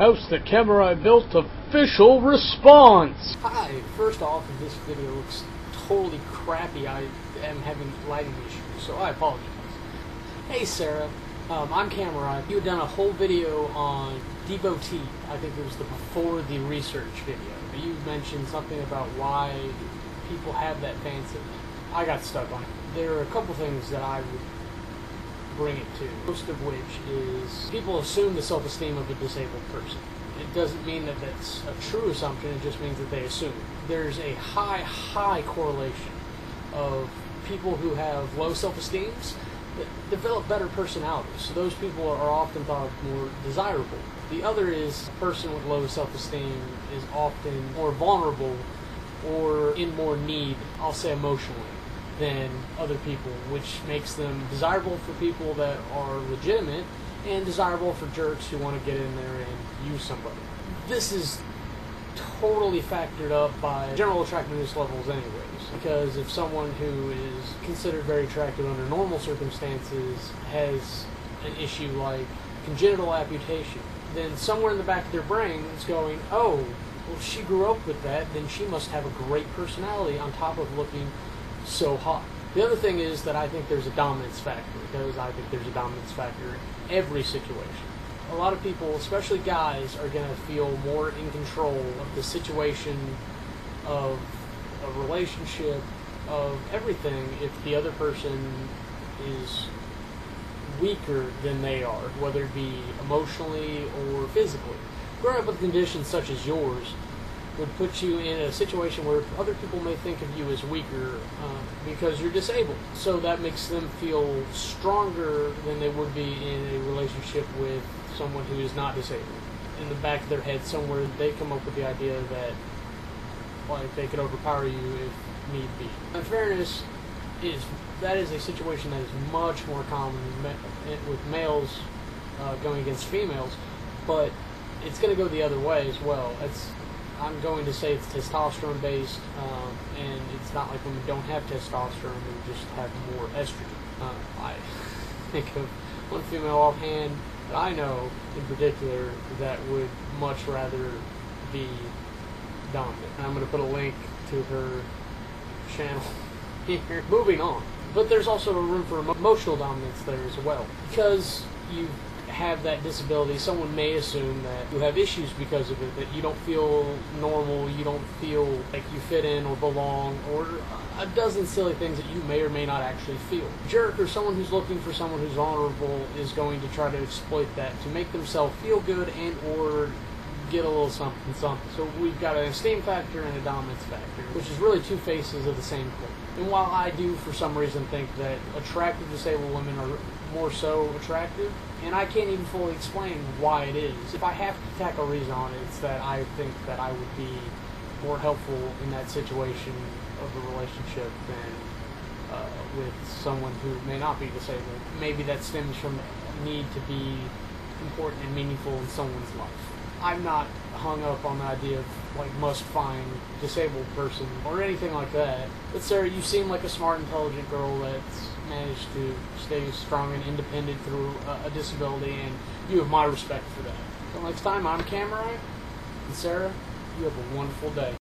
House the Kamurai built official response! Hi, first off, this video looks totally crappy. I am having lighting issues, so I apologize. Hey Sarah, I'm Kamurai. You had done a whole video on devotee. I think it was the before the research video. You mentioned something about why people have that fancy. I got stuck on it. There are a couple things that I would bring it to, most of which is people assume the self-esteem of a disabled person. It doesn't mean that that's a true assumption, it just means that they assume. There's a high correlation of people who have low self-esteems that develop better personalities. So those people are often thought of more desirable. The other is a person with low self-esteem is often more vulnerable or in more need, I'll say emotionally, than other people, which makes them desirable for people that are legitimate and desirable for jerks who want to get in there and use somebody. This is totally factored up by general attractiveness levels anyways, because if someone who is considered very attractive under normal circumstances has an issue like congenital amputation, then somewhere in the back of their brain is going, oh, well, if she grew up with that, then she must have a great personality on top of looking so hot. The other thing is that I think there's a dominance factor, because I think there's a dominance factor in every situation. A lot of people, especially guys, are going to feel more in control of the situation, of a relationship, of everything if the other person is weaker than they are, whether it be emotionally or physically. Growing up with conditions such as yours would put you in a situation where other people may think of you as weaker because you're disabled. So that makes them feel stronger than they would be in a relationship with someone who is not disabled. In the back of their head somewhere, they come up with the idea that like they could overpower you if need be. In fairness, that is a situation that is much more common with males going against females, but it's going to go the other way as well. I'm going to say it's testosterone based, and it's not like women don't have testosterone, they just have more estrogen. I think of one female offhand that I know in particular that would much rather be dominant. And I'm going to put a link to her channel here. Moving on. But there's also a room for emotional dominance there as well. Because you have that disability, someone may assume that you have issues because of it, that you don't feel normal, you don't feel like you fit in or belong, or a dozen silly things that you may or may not actually feel. A jerk or someone who's looking for someone who's vulnerable is going to try to exploit that to make themselves feel good and or get a little something something. So we've got an esteem factor and a dominance factor, which is really two faces of the same coin. And while I do for some reason think that attractive disabled women are more so attractive, and I can't even fully explain why it is. If I have to tack a reason on it, it's that I think that I would be more helpful in that situation of the relationship than with someone who may not be disabled. Maybe that stems from a need to be important and meaningful in someone's life. I'm not hung up on the idea of like must find disabled person or anything like that. But Sarah, you seem like a smart, intelligent girl that's managed to stay strong and independent through a disability, and you have my respect for that. So next time, I'm Kamurai, and Sarah, you have a wonderful day.